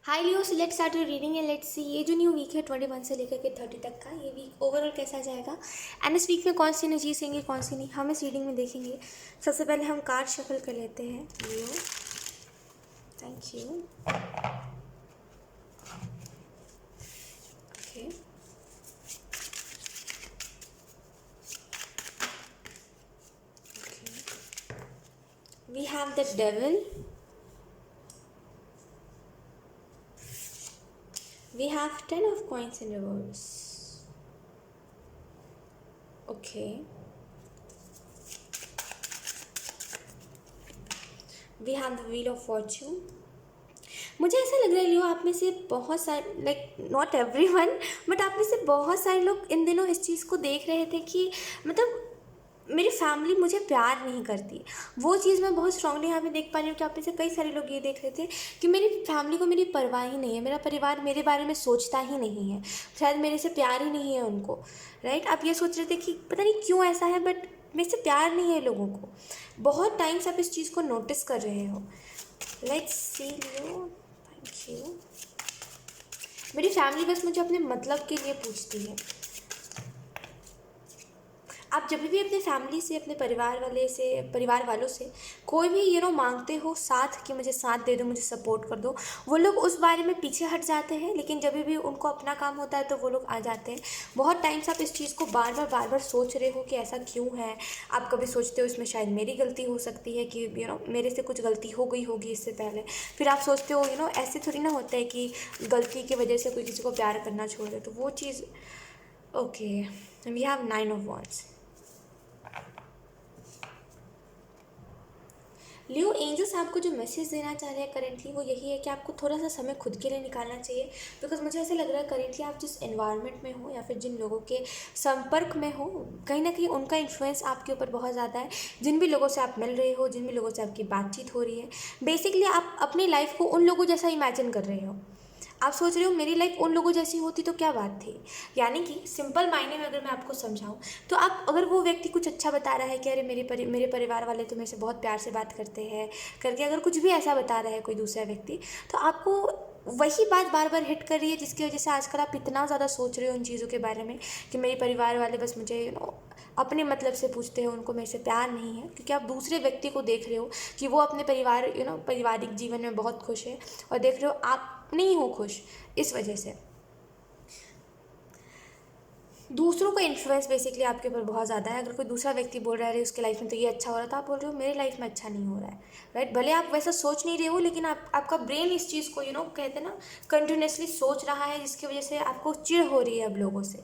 High Leo, so let's start your reading and let's see ये जो new week है 21 से लेकर के 30 तक का, ये वीक ओवरऑल कैसा जाएगा एंड इस वीक में कौन सी एनर्जीज आएंगी कौन सी नहीं, हम इस रीडिंग में देखेंगे। सबसे पहले हम कार्ड शफल कर लेते हैं Leo. Thank you. Okay, we have the devil, we have 10 of coins in reverse. Okay, we have the wheel of fortune. मुझे ऐसा लग रहा है लियो, आप में से बहुत सारे, लाइक नॉट एवरीवन, बट आप में से बहुत सारे लोग इन दिनों इस चीज़ को देख रहे थे कि मतलब मेरी फैमिली मुझे प्यार नहीं करती। वो चीज़ मैं बहुत स्ट्रांगली यहाँ पे देख पा रही हूँ कि आप में से कई सारे लोग ये देख रहे थे कि मेरी फैमिली को मेरी परवाह ही नहीं है, मेरा परिवार मेरे बारे में सोचता ही नहीं है, शायद मेरे से प्यार ही नहीं है उनको। राइट, आप ये सोच रहे थे कि पता नहीं क्यों ऐसा है, बट मेरे से प्यार नहीं है लोगों को। बहुत टाइम से आप इस चीज़ को नोटिस कर रहे हो। Let's see Leo. Thank you. मेरी फैमिली बस मुझे अपने मतलब के लिए पूछती है। आप जब भी अपने फैमिली से, अपने परिवार वालों से कोई भी मांगते हो साथ, कि मुझे साथ दे दो, मुझे सपोर्ट कर दो, वो लोग उस बारे में पीछे हट जाते हैं, लेकिन जब भी उनको अपना काम होता है तो वो लोग आ जाते हैं। बहुत टाइम से आप इस चीज़ को बार बार सोच रहे हो कि ऐसा क्यों है। आप कभी सोचते हो इसमें शायद मेरी गलती हो सकती है, कि मेरे से कुछ गलती हो गई होगी इससे पहले। फिर आप सोचते हो ऐसे थोड़ी ना होता है कि गलती की वजह से कोई किसी को प्यार करना छोड़ दे, तो वो चीज़। Okay, we have 9 of wands. Leo, angels आपको जो मैसेज देना चाह रहे हैं करेंटली वो यही है कि आपको थोड़ा सा समय खुद के लिए निकालना चाहिए। बिकॉज मुझे ऐसा लग रहा है करेंटली आप जिस एनवायरनमेंट में हो या फिर जिन लोगों के संपर्क में हो, कहीं ना कहीं उनका इन्फ्लुएंस आपके ऊपर बहुत ज़्यादा है। जिन भी लोगों से आप मिल रहे हो, जिन भी लोगों से आपकी बातचीत हो रही है, बेसिकली आप अपनी लाइफ को उन लोगों जैसा इमेजिन कर रहे हो। आप सोच रहे हो मेरी लाइफ उन लोगों जैसी होती तो क्या बात थी। यानी कि सिंपल मायने में अगर मैं आपको समझाऊं तो आप, अगर वो व्यक्ति कुछ अच्छा बता रहा है कि अरे मेरे परिवार वाले तो मेरे से बहुत प्यार से बात करते हैं करके, अगर कुछ भी ऐसा बता रहा है कोई दूसरा व्यक्ति, तो आपको वही बात बार बार हिट कर रही है, जिसकी वजह से आजकल आप इतना ज़्यादा सोच रहे हो उन चीज़ों के बारे में कि मेरे परिवार वाले बस मुझे अपने मतलब से पूछते हैं, उनको मेरे से प्यार नहीं है। क्योंकि आप दूसरे व्यक्ति को देख रहे हो कि वो अपने पारिवारिक जीवन में बहुत खुश है, और देख रहे हो आप नहीं हो खुश। इस वजह से दूसरों का इन्फ्लुएंस बेसिकली आपके ऊपर बहुत ज़्यादा है। अगर कोई दूसरा व्यक्ति बोल रहा है उसके लाइफ में तो ये अच्छा हो रहा है, तो आप बोल रहे हो मेरी लाइफ में अच्छा नहीं हो रहा है। राइट, भले आप वैसा सोच नहीं रहे हो, लेकिन आपका ब्रेन इस चीज़ को कहते हैं ना, कंटिन्यूसली सोच रहा है, जिसकी वजह से आपको चिढ़ हो रही है अब लोगों से।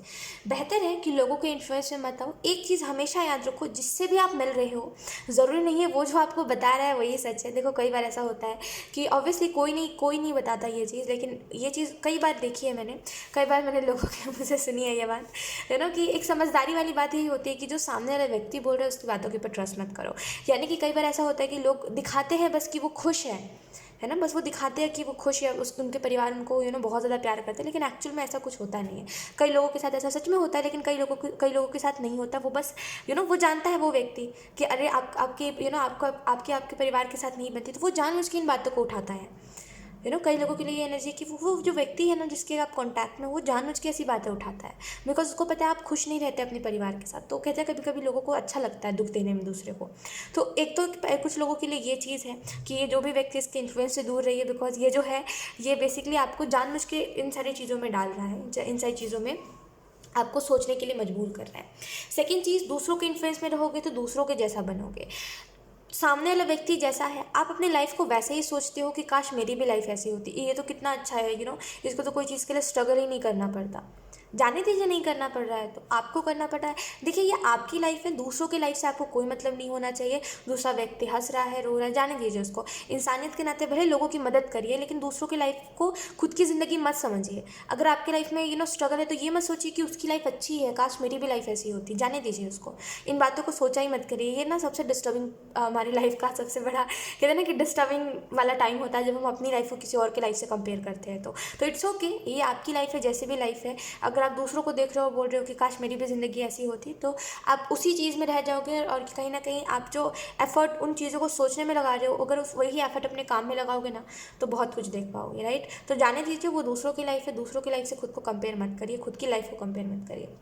बेहतर है कि लोगों के इन्फ्लुएंस में मत आओ। एक चीज़ हमेशा याद रखो, जिससे भी आप मिल रहे हो, ज़रूरी नहीं है वो जो आपको बता रहा है वही सच है। देखो, कई बार ऐसा होता है कि ऑब्वियसली कोई नहीं बताता ये चीज़, लेकिन ये चीज़ कई बार देखी है मैंने, कई बार मैंने लोगों के मुझसे सुनी है ये बात, कि एक समझदारी वाली बात यही होती है कि जो सामने वाला व्यक्ति बोल रहा है उसकी बातों के ऊपर ट्रस्ट मत करो। यानी कि कई बार ऐसा होता है कि लोग दिखाते हैं बस कि वो खुश है ना, बस वो दिखाते हैं कि वो खुश है, उनके परिवार उनको बहुत ज़्यादा प्यार करते हैं, लेकिन एक्चुअल में ऐसा कुछ होता नहीं है। कई लोगों के साथ ऐसा सच में होता है, लेकिन कई लोगों के साथ नहीं होता। वो बस वो जानता है वो व्यक्ति कि अरे आपके आपके परिवार के साथ नहीं बनती, तो वो जानबूझ के इन बातों को उठाता है। कई लोगों के लिए ये एनर्जी कि वो जो व्यक्ति है ना जिसके आप कांटेक्ट में, वो जानबूझ के ऐसी बातें उठाता है, बिकॉज उसको पता है आप खुश नहीं रहते अपने परिवार के साथ। तो कहते हैं कभी कभी लोगों को अच्छा लगता है दुख देने में दूसरे को। तो एक तो कुछ लोगों के लिए ये चीज़ है कि ये जो भी व्यक्ति इसके इन्फ्लुएंस से दूर रही है, बिकॉज ये जो है ये बेसिकली आपको जानबूझ के इन सारी चीज़ों में डाल रहा है, इन सारी चीज़ों में आपको सोचने के लिए मजबूर कर रहा है। सेकेंड चीज़, दूसरों के इन्फ्लुएंस में रहोगे तो दूसरों के जैसा बनोगे। सामने वाला व्यक्ति जैसा है आप अपनी लाइफ को वैसे ही सोचते हो कि काश मेरी भी लाइफ ऐसी होती, ये तो कितना अच्छा है, इसको तो कोई चीज़ के लिए स्ट्रगल ही नहीं करना पड़ता। जाने दीजिए, नहीं करना पड़ रहा है तो आपको करना पड़ रहा है। देखिए, ये आपकी लाइफ है, दूसरों की लाइफ से आपको कोई मतलब नहीं होना चाहिए। दूसरा व्यक्ति हंस रहा है, रो रहा है, जाने दीजिए उसको। इंसानियत के नाते भले लोगों की मदद करिए, लेकिन दूसरों की लाइफ को खुद की ज़िंदगी मत समझिए। अगर आपकी लाइफ में स्ट्रगल है तो ये मत सोचिए कि उसकी लाइफ अच्छी है, काश मेरी भी लाइफ ऐसी होती। जाने दीजिए उसको, इन बातों को सोचा ही मत करिए। ये ना सबसे डिस्टर्बिंग, हमारी लाइफ का सबसे बड़ा कहते हैं ना कि डिस्टर्बिंग वाला टाइम होता है, जब हम अपनी लाइफ को किसी और की लाइफ से कंपेयर करते हैं। तो इट्स ओके, ये आपकी लाइफ है, जैसे भी लाइफ है। अगर अगर आप दूसरों को देख रहे हो, बोल रहे हो कि काश मेरी भी ज़िंदगी ऐसी होती, तो आप उसी चीज़ में रह जाओगे। और कहीं ना कहीं आप जो एफर्ट उन चीज़ों को सोचने में लगा रहे हो, अगर उस वही एफर्ट अपने काम में लगाओगे ना, तो बहुत कुछ देख पाओगे, राइट। तो जाने दीजिए, वो दूसरों की लाइफ है, दूसरों की लाइफ से खुद को कंपेयर मत करिए, खुद की लाइफ को कंपेयर मत करिए।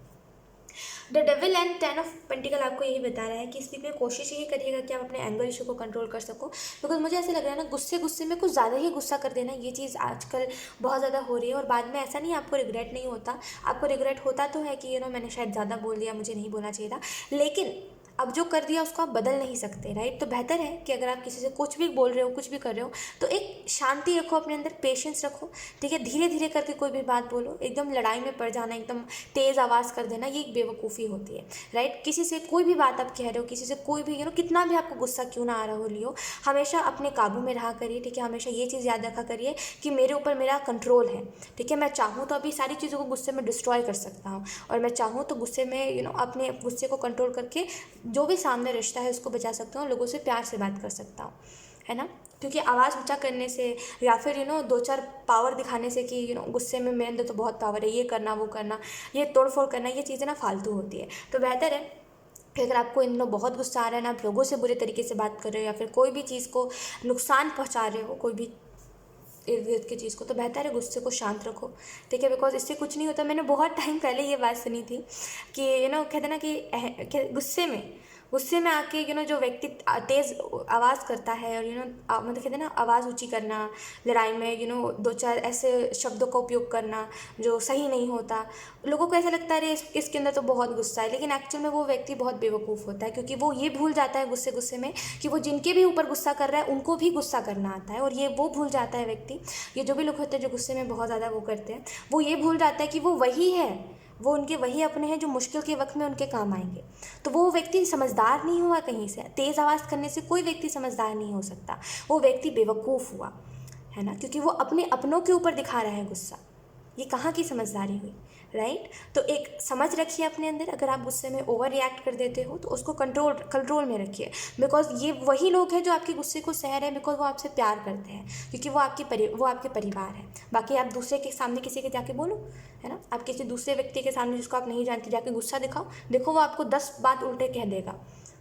The devil and 10 of pentacle आपको यही बता रहा है कि इस वीक में कोशिश यही करिएगा कि आप अपने एंगर इशू को कंट्रोल कर सको। बिकॉज मुझे ऐसा लग रहा है ना, गुस्से गुस्से में कुछ ज़्यादा ही गुस्सा कर देना, ये चीज़ आजकल बहुत ज़्यादा हो रही है। और बाद में ऐसा नहीं आपको रिग्रेट नहीं होता, आपको रिग्रेट होता तो है कि मैंने शायद ज़्यादा बोल दिया, मुझे नहीं बोलना चाहिए था, लेकिन अब जो कर दिया उसको आप बदल नहीं सकते, राइट। तो बेहतर है कि अगर आप किसी से कुछ भी बोल रहे हो, कुछ भी कर रहे हो, तो एक शांति रखो अपने अंदर, पेशेंस रखो, ठीक है। धीरे धीरे करके कोई भी बात बोलो, एकदम लड़ाई में पड़ जाना, एकदम तेज़ आवाज़ कर देना, ये एक बेवकूफ़ी होती है, राइट। किसी से कोई भी बात आप कह रहे हो, किसी से कोई भी कितना भी आपको गुस्सा क्यों ना आ रहा हो, लियो, हमेशा अपने काबू में रहा करिए, ठीक है। हमेशा ये चीज़ याद रखा करिए कि मेरे ऊपर मेरा कंट्रोल है, ठीक है। मैं चाहूँ तो अभी सारी चीज़ों को गुस्से में डिस्ट्रॉय कर सकता हूँ, और मैं चाहूँ तो गुस्से में अपने गुस्से को कंट्रोल करके जो भी सामने रिश्ता है उसको बचा सकता हूँ, लोगों से प्यार से बात कर सकता हूँ, है ना। क्योंकि आवाज़ ऊंचा करने से या फिर दो चार पावर दिखाने से कि गुस्से में मेरे अंदर तो बहुत पावर है, ये करना वो करना, ये तोड़ फोड़ करना, ये चीज़ें ना फालतू होती है। तो बेहतर है कि अगर आपको इन दिनों बहुत गुस्सा आ रहा है ना, आप लोगों से बुरे तरीके से बात कर रहे हो या फिर कोई भी चीज़ को नुकसान पहुँचा रहे हो, कोई भी इर्द गिर्द की चीज़ को, तो बेहतर है गुस्से को शांत रखो, ठीक है। बिकॉज इससे कुछ नहीं होता। मैंने बहुत टाइम पहले ये बात सुनी थी कि कहते ना कि गुस्से में आके जो व्यक्ति तेज़ आवाज़ करता है, और मतलब कहते हैं ना, आवाज़ ऊंची करना लड़ाई में, दो चार ऐसे शब्दों का उपयोग करना जो सही नहीं होता, लोगों को ऐसा लगता है इसके अंदर तो बहुत गुस्सा है, लेकिन एक्चुअल में वो व्यक्ति बहुत बेवकूफ़ होता है, क्योंकि वो ये भूल जाता है गुस्से गुस्से में कि वो जिनके भी ऊपर गुस्सा कर रहा है उनको भी गुस्सा करना आता है। और ये वो भूल जाता है व्यक्ति, ये जो भी लोग होते हैं जो गुस्से में बहुत ज़्यादा वो करते हैं, वो ये भूल जाता है कि वो वही है, वो उनके वही अपने हैं जो मुश्किल के वक्त में उनके काम आएंगे। तो वो व्यक्ति समझदार नहीं हुआ कहीं से, तेज़ आवाज़ करने से कोई व्यक्ति समझदार नहीं हो सकता, वो व्यक्ति बेवकूफ़ हुआ, है ना, क्योंकि वो अपने अपनों के ऊपर दिखा रहा है गुस्सा। ये कहाँ की समझदारी हुई, राइट। तो एक समझ रखिए अपने अंदर, अगर आप गुस्से में ओवर रिएक्ट कर देते हो तो उसको कंट्रोल में रखिए। बिकॉज ये वही लोग हैं जो आपके गुस्से को सह रहे हैं, बिकॉज वो आपसे प्यार करते हैं, क्योंकि वो आपके परिवार है। बाकी आप दूसरे के सामने किसी के जाके बोलो, है ना, आप किसी दूसरे व्यक्ति के सामने जिसको आप नहीं जानते जाके गुस्सा दिखाओ, देखो वो आपको 10 बात उल्टे कह देगा,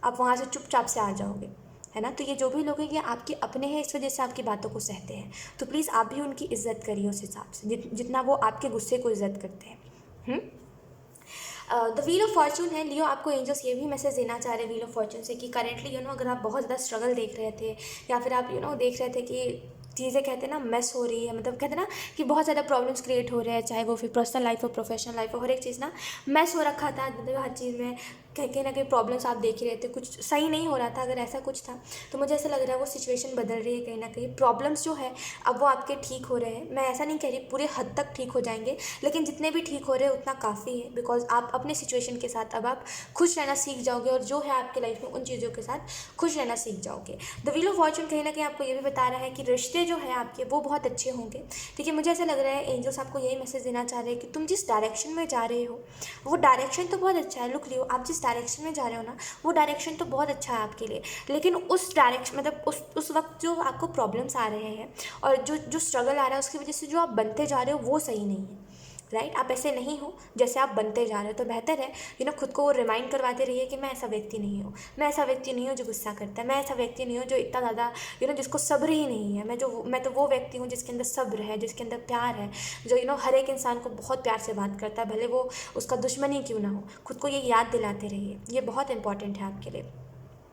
आप वहाँ से चुपचाप से आ जाओगे, है ना। तो ये जो भी लोग हैं ये आपके अपने हैं, इस वजह से आपकी बातों को सहते हैं। तो प्लीज़ आप भी उनकी इज्जत करिए उस हिसाब से जितना वो आपके गुस्से को इज्जत करते हैं। द व्हील ऑफ फॉर्चून है लियो, आपको एंजल्स ये भी मैसेज देना चाह रहे हैं व्हील ऑफ फॉर्चून से कि करेंटली अगर आप बहुत ज़्यादा स्ट्रगल देख रहे थे, या फिर आप देख रहे थे कि चीज़ें कहते हैं ना मेस हो रही है, मतलब कहते हैं ना कि बहुत ज़्यादा प्रॉब्लम्स क्रिएट हो रहे हैं, चाहे वो फिर पर्सनल लाइफ हो, प्रोफेशनल लाइफ हो, हर एक चीज़ ना मेस हो रखा था, मतलब हर चीज़ में कहीं ना कहीं प्रॉब्लम्स आप देख ही रहे थे, कुछ सही नहीं हो रहा था। अगर ऐसा कुछ था तो मुझे ऐसा लग रहा है वो सिचुएशन बदल रही है, कहीं ना कहीं प्रॉब्लम्स जो है अब वो आपके ठीक हो रहे हैं। मैं ऐसा नहीं कह रही पूरे हद तक ठीक हो जाएंगे, लेकिन जितने भी ठीक हो रहे हैं उतना काफ़ी है, बिकॉज आप अपने सिचुएशन के साथ अब आप खुश रहना सीख जाओगे, और जो है आपके लाइफ में उन चीज़ों के साथ खुश रहना सीख जाओगे। द व्हील ऑफ फॉर्चून कहीं ना कहीं आपको ये भी बता रहा है कि रिश्ते जो है आपके वो बहुत अच्छे होंगे, ठीक है। मुझे ऐसा लग रहा है एंजल्स आपको यही मैसेज देना चाह रहे हैं कि तुम जिस डायरेक्शन में जा रहे हो वो डायरेक्शन तो बहुत अच्छा है। लुक लियो, आप जिस डायरेक्शन में जा रहे हो ना वो डायरेक्शन तो बहुत अच्छा है आपके लिए, लेकिन उस डायरेक्शन मतलब उस वक्त जो आपको प्रॉब्लम्स आ रहे हैं और जो स्ट्रगल आ रहा है उसकी वजह से जो आप बनते जा रहे हो वो सही नहीं है, राइट। आप ऐसे नहीं हो जैसे आप बनते जा रहे हो। तो बेहतर है खुद को वो रिमाइंड करवाते रहिए कि मैं ऐसा व्यक्ति नहीं हूँ, मैं ऐसा व्यक्ति नहीं हूँ जो गुस्सा करता है, मैं ऐसा व्यक्ति नहीं हूँ जो इतना ज़्यादा जिसको सब्र ही नहीं है। मैं तो वो व्यक्ति हूँ जिसके अंदर सब्र है, जिसके अंदर प्यार है, जो हर एक इंसान को बहुत प्यार से बात करता है, भले वो उसका दुश्मन ही क्यों ना हो। खुद को ये याद दिलाते रहिए, ये बहुत इंपॉर्टेंट है आपके लिए।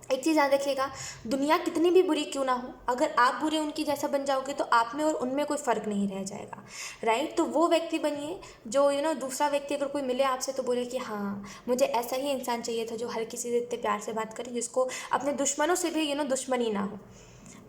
एक चीज़ याद रखिएगा, दुनिया कितनी भी बुरी क्यों ना हो, अगर आप बुरे उनकी जैसा बन जाओगे तो आप में और उनमें कोई फ़र्क नहीं रह जाएगा, राइट। तो वो व्यक्ति बनिए जो दूसरा व्यक्ति अगर कोई मिले आपसे तो बोले कि हाँ मुझे ऐसा ही इंसान चाहिए था जो हर किसी से इतने प्यार से बात करे, जिसको अपने दुश्मनों से भी दुश्मनी ना हो,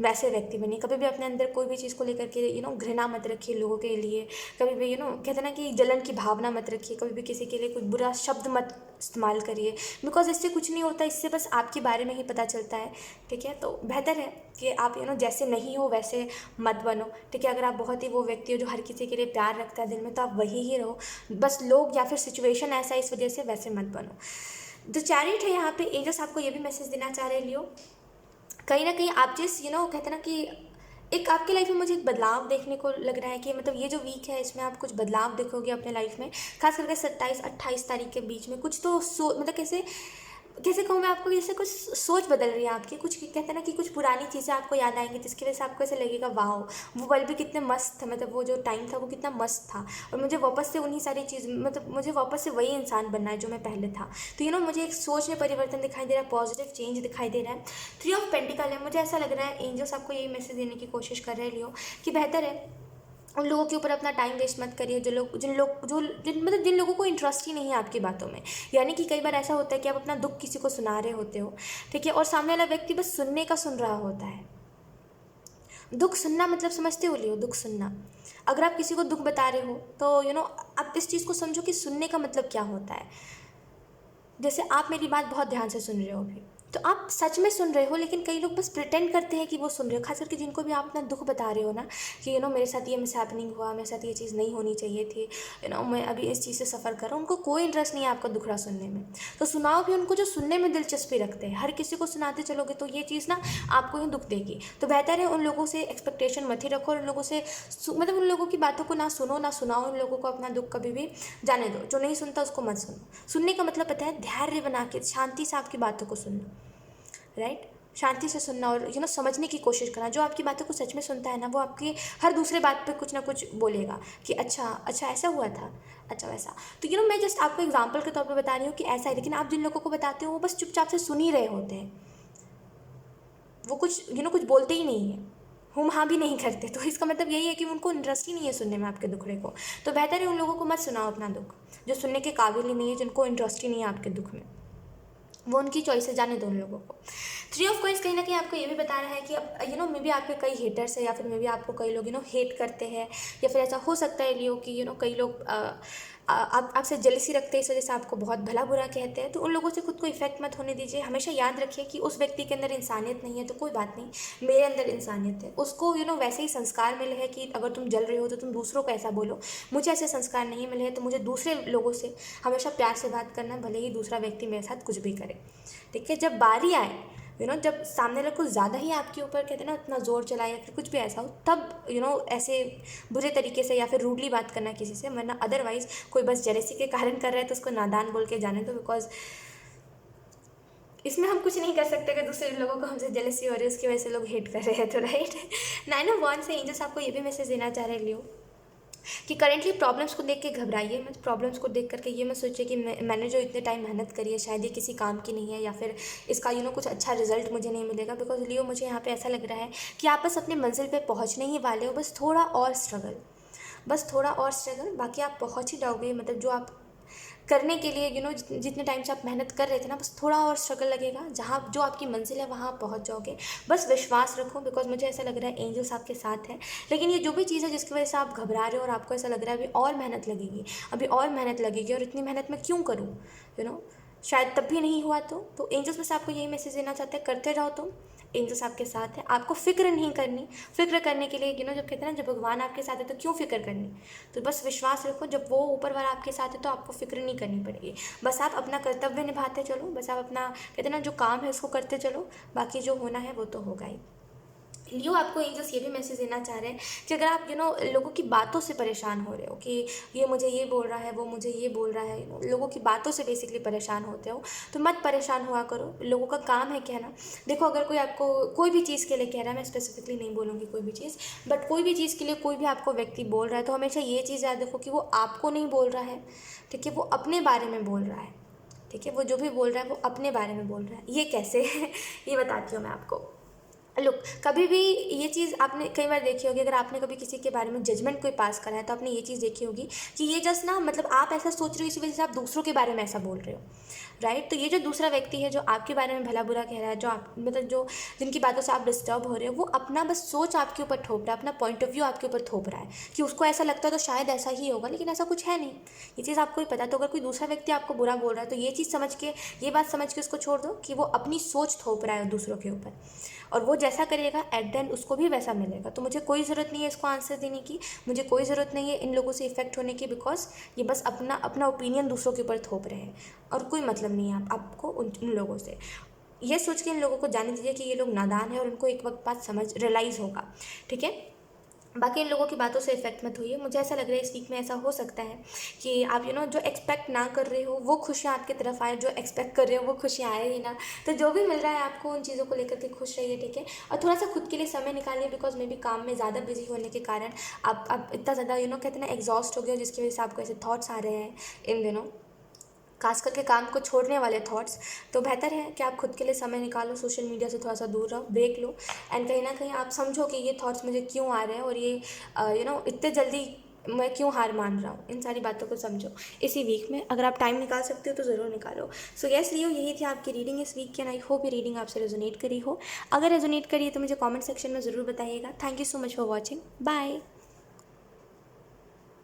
वैसे व्यक्ति बनिए। कभी भी अपने अंदर कोई भी चीज़ को लेकर के घृणा मत रखिए लोगों के लिए, कभी भी कहते हैं ना कि जलन की भावना मत रखिए, कभी भी किसी के लिए कुछ बुरा शब्द मत इस्तेमाल करिए, बिकॉज इससे कुछ नहीं होता, इससे बस आपके बारे में ही पता चलता है, ठीक है। तो बेहतर है कि आप जैसे नहीं हो वैसे मत बनो, ठीक है। अगर आप बहुत ही वो व्यक्ति हो जो हर किसी के लिए प्यार रखता है दिल में, तो आप वही ही रहो, बस लोग या फिर सिचुएशन ऐसा इस वजह से वैसे मत बनो। द चैरिट है यहाँ पे, एंजल्स आपको ये भी मैसेज देना चाह रहे हैं लियो, कहीं ना कहीं आप जिस कहते हैं ना कि एक आपकी लाइफ में मुझे एक बदलाव देखने को लग रहा है कि मतलब ये जो वीक है इसमें आप कुछ बदलाव देखोगे अपने लाइफ में, खास करके 27-28 तारीख के बीच में कुछ तो मतलब कैसे कैसे कहूँ मैं आपको, जैसे कुछ सोच बदल रही है आपकी, कुछ कहते हैं ना कि कुछ पुरानी चीज़ें आपको याद आएंगी जिसकी वजह से आपको ऐसे लगेगा वाह वो पल भी कितने मस्त थे, मतलब वो जो टाइम था वो कितना मस्त था और मुझे वापस से उन्हीं सारी चीज़, मतलब मुझे वापस से वही इंसान बनना है जो मैं पहले था। तो मुझे एक सोच में परिवर्तन दिखाई दे रहा है, पॉजिटिव चेंज दिखाई दे रहा है। 3 ऑफ पेंटिकल है, मुझे ऐसा लग रहा है एंजल्स आपको यही मैसेज देने की कोशिश कर रहे हैं लियो कि बेहतर है उन लोगों के ऊपर अपना टाइम वेस्ट मत करिए जिन लोगों को इंटरेस्ट ही नहीं है आपकी बातों में। यानी कि कई बार ऐसा होता है कि आप अपना दुख किसी को सुना रहे होते हो, ठीक है, और सामने वाला व्यक्ति बस सुनने का सुन रहा होता है। दुख सुनना मतलब समझते हो लियो, दुख सुनना, अगर आप किसी को दुख बता रहे हो तो आप इस चीज़ को समझो कि सुनने का मतलब क्या होता है। जैसे आप मेरी बात बहुत ध्यान से सुन रहे हो अभी, तो आप सच में सुन रहे हो, लेकिन कई लोग बस प्रिटेंड करते हैं कि वो सुन रहे हो, खास करके जिनको भी आप अपना दुख बता रहे हो ना कि मेरे साथ ये मिसहैपनिंग हुआ, मेरे साथ ये चीज़ नहीं होनी चाहिए थी, मैं अभी इस चीज़ से सफ़र कर रहा हूँ, उनको कोई इंटरेस्ट नहीं है आपका दुखड़ा सुनने में। तो सुनाओ भी उनको जो सुनने में दिलचस्पी रखते हैं। हर किसी को सुनाते चलोगे तो ये चीज़ ना आपको ही दुख देगी। तो बेहतर है उन लोगों से एक्सपेक्टेशन मत ही रखो, उन लोगों से मतलब उन लोगों की बातों को ना सुनो ना सुनाओ, उन लोगों को अपना दुख कभी भी जाने दो। जो नहीं सुनता उसको मत सुनो। सुनने का मतलब पता है, धैर्य बना के शांति से आपकी बातों को सुनना, राइट, शांति से सुनना और समझने की कोशिश करना। जो आपकी बातों को सच में सुनता है ना, वो आपकी हर दूसरे बात पे कुछ ना कुछ बोलेगा कि अच्छा अच्छा ऐसा हुआ था, अच्छा वैसा। तो मैं जस्ट आपको एग्जांपल के तौर पे बता रही हूँ कि ऐसा है, लेकिन आप जिन लोगों को बताते हो वो बस चुपचाप से सुन ही रहे होते हैं, वो कुछ कुछ बोलते ही नहीं है, हम हाँ भी नहीं करते। तो इसका मतलब यही है कि उनको इंटरेस्ट ही नहीं है सुनने में आपके दुखड़े को। तो बेहतर है उन लोगों को मत सुनाओ अपना दुख, जो सुनने के काबिल ही नहीं है, जिनको इंटरेस्ट ही नहीं है आपके दुख में, वो उनकी चॉइस है, जाने दो उन लोगों को। 3 ऑफ कॉइंस कहीं ना कहीं आपको ये भी बता रहा है कि अब मे बी आपके कई हेटर्स है, या फिर मे बी आपको कई लोग हेट करते हैं, या फिर ऐसा हो सकता है लियो कि कई लोग आप आपसे जेलसी रखते हैं, इस वजह से आपको बहुत भला बुरा कहते हैं। तो उन लोगों से खुद को इफेक्ट मत होने दीजिए। हमेशा याद रखिए कि उस व्यक्ति के अंदर इंसानियत नहीं है तो कोई बात नहीं, मेरे अंदर इंसानियत है। उसको वैसे ही संस्कार मिले हैं कि अगर तुम जल रहे हो तो तुम दूसरों को ऐसा बोलो। मुझे ऐसे संस्कार नहीं मिले हैं, तो मुझे दूसरे लोगों से हमेशा प्यार से बात करना, भले ही दूसरा व्यक्ति मेरे साथ कुछ भी करे। ठीक है, जब बारी आए जब सामने वाला कुछ ज़्यादा ही आपके ऊपर कहते हैं ना इतना ज़ोर चलाए या फिर कुछ भी ऐसा हो, तब ऐसे बुरे तरीके से या फिर रूडली बात करना किसी से, वरना अदरवाइज़ कोई बस जेलसी के कारण कर रहा है तो उसको नादान बोल के जाने दो। बिकॉज इसमें हम कुछ नहीं कर सकते अगर दूसरे लोगों को हमसे जेलसी हो रही है, उसकी वजह से लोग हेट कर रहे हैं। तो राइट 9 ऑफ 1 से एंजल्स आपको ये भी मैसेज देना चाह रहे हैं लियो कि करेंटली प्रॉब्लम्स को देख के घबराइए मत। प्रॉब्लम्स को देख करके ये मत सोचिए कि मैंने जो इतने टाइम मेहनत करी है शायद ये किसी काम की नहीं है, या फिर इसका कुछ अच्छा रिजल्ट मुझे नहीं मिलेगा। बिकॉज लियो मुझे यहाँ पे ऐसा लग रहा है कि आप बस अपनी मंजिल पे पहुँचने ही वाले हो, बस थोड़ा और स्ट्रगल, बस थोड़ा और स्ट्रगल, बाकी आप पहुँच ही जाओगे। मतलब जो आप करने के लिए जितने टाइम से आप मेहनत कर रहे थे ना, बस थोड़ा और स्ट्रगल लगेगा, जहाँ जो आपकी मंजिल है वहाँ आप पहुँच जाओगे। बस विश्वास रखो, बिकॉज मुझे ऐसा लग रहा है एंजल्स आपके साथ है। लेकिन ये जो भी चीज़ है जिसकी वजह से आप घबरा रहे हो और आपको ऐसा लग रहा है अभी और मेहनत लगेगी, अभी और मेहनत लगेगी, और इतनी मेहनत मैं क्यों करूँ, शायद तब भी नहीं हुआ तो एंजल्स में से आपको यही मैसेज देना चाहते हैं, करते जाओ तुम, एंजल्स आपके साथ है। आपको फिक्र नहीं करनी। फिक्र करने के लिए जब कहते हैं ना जब भगवान आपके साथ है तो क्यों फिक्र करनी। तो बस विश्वास रखो, जब वो ऊपर वाला आपके साथ है तो आपको फिक्र नहीं करनी पड़ेगी। बस आप अपना कर्तव्य निभाते चलो, बस आप अपना कहते हैं ना जो काम है उसको करते चलो, बाकी जो होना है वो तो होगा ही। लियो आपको एंजल्स ये भी मैसेज देना चाह रहे हैं कि अगर आप लोगों की बातों से परेशान हो रहे हो कि ये मुझे ये बोल रहा है, वो मुझे ये बोल रहा है, लोगों की बातों से बेसिकली परेशान होते हो, तो मत परेशान हुआ करो। लोगों का काम है कहना। देखो अगर कोई आपको कोई भी चीज़ के लिए कह रहा है, मैं स्पेसिफिकली नहीं बोलूँगी कोई भी चीज़, बट कोई भी चीज़ के लिए कोई भी आपको व्यक्ति बोल रहा है, तो हमेशा ये चीज़ याद रखो कि वो आपको नहीं बोल रहा है, ठीक है, वो अपने बारे में बोल रहा है। ठीक है, वो जो भी बोल रहा है वो अपने बारे में बोल रहा है। ये कैसे ये बताती हूँ मैं आपको। लुक, कभी भी ये चीज़ आपने कई बार देखी होगी, अगर आपने कभी किसी के बारे में जजमेंट कोई पास करा है तो आपने ये चीज़ देखी होगी कि ये जस्ट ना मतलब आप ऐसा सोच रहे हो इसी वजह से आप दूसरों के बारे में ऐसा बोल रहे हो, राइट। तो ये जो दूसरा व्यक्ति है जो आपके बारे में भला बुरा कह रहा है, जो आप मतलब जो जिनकी बातों से आप डिस्टर्ब हो रहे हो, वो अपना बस सोच आपके ऊपर थोप रहा है, अपना पॉइंट ऑफ व्यू आपके ऊपर थोप रहा है कि उसको ऐसा लगता है तो शायद ऐसा ही होगा, लेकिन ऐसा कुछ है नहीं। ये चीज़ आपको ही पता है। तो अगर कोई दूसरा व्यक्ति आपको बुरा बोल रहा है तो ये चीज़ समझ के, ये बात समझ के उसको छोड़ दो कि वो अपनी सोच थोप रहा है दूसरों के ऊपर, और वो जैसा करेगा एट द एंड उसको भी वैसा मिलेगा। तो मुझे कोई ज़रूरत नहीं है इसको आंसर देने की, मुझे कोई ज़रूरत नहीं है इन लोगों से इफेक्ट होने की, बिकॉज ये बस अपना अपना ओपिनियन दूसरों के ऊपर थोप रहे हैं और कोई मतलब नहीं है आपको उन लोगों से। ये सोच के इन लोगों को जाने दीजिए कि ये लोग नादान है और उनको एक वक्त बाद समझ रियलाइज़ होगा, ठीक है। बाकी इन लोगों की बातों से इफेक्ट मत होइए। मुझे ऐसा लग रहा है इस वीक में ऐसा हो सकता है कि आप जो एक्सपेक्ट ना कर रहे हो वो खुशियाँ आपकी तरफ आए, जो एक्सपेक्ट कर रहे हो वो खुशियाँ आए ही ना। तो जो भी मिल रहा है आपको उन चीज़ों को लेकर के खुश रहिए, ठीक है। और थोड़ा सा खुद के लिए समय निकालिए, बिकॉज मे बी काम में ज़्यादा बिजी होने के कारण आप इतना ज़्यादा कहते हैं ना एग्जॉस्ट हो गए हो, जिसकी वजह से आपको ऐसे थॉट्स आ रहे हैं इन दिनों, खास करके काम को छोड़ने वाले थॉट्स। तो बेहतर है कि आप खुद के लिए समय निकालो, सोशल मीडिया से थोड़ा सा दूर रहो, ब्रेक लो, एंड कहीं ना कहीं आप समझो कि ये थॉट्स मुझे क्यों आ रहे हैं और ये इतने जल्दी मैं क्यों हार मान रहा हूँ। इन सारी बातों को समझो इसी वीक में। अगर आप टाइम निकाल सकते हो तो ज़रूर निकालो। सो यस लियो, यही थी आपकी रीडिंग इस वीक की, एंड आई होप ये रीडिंग आपसे रेजोनेट करी हो। अगर रेजोनेट करी है तो मुझे कमेंट सेक्शन में ज़रूर बताइएगा। Thank you so much for watching. Bye.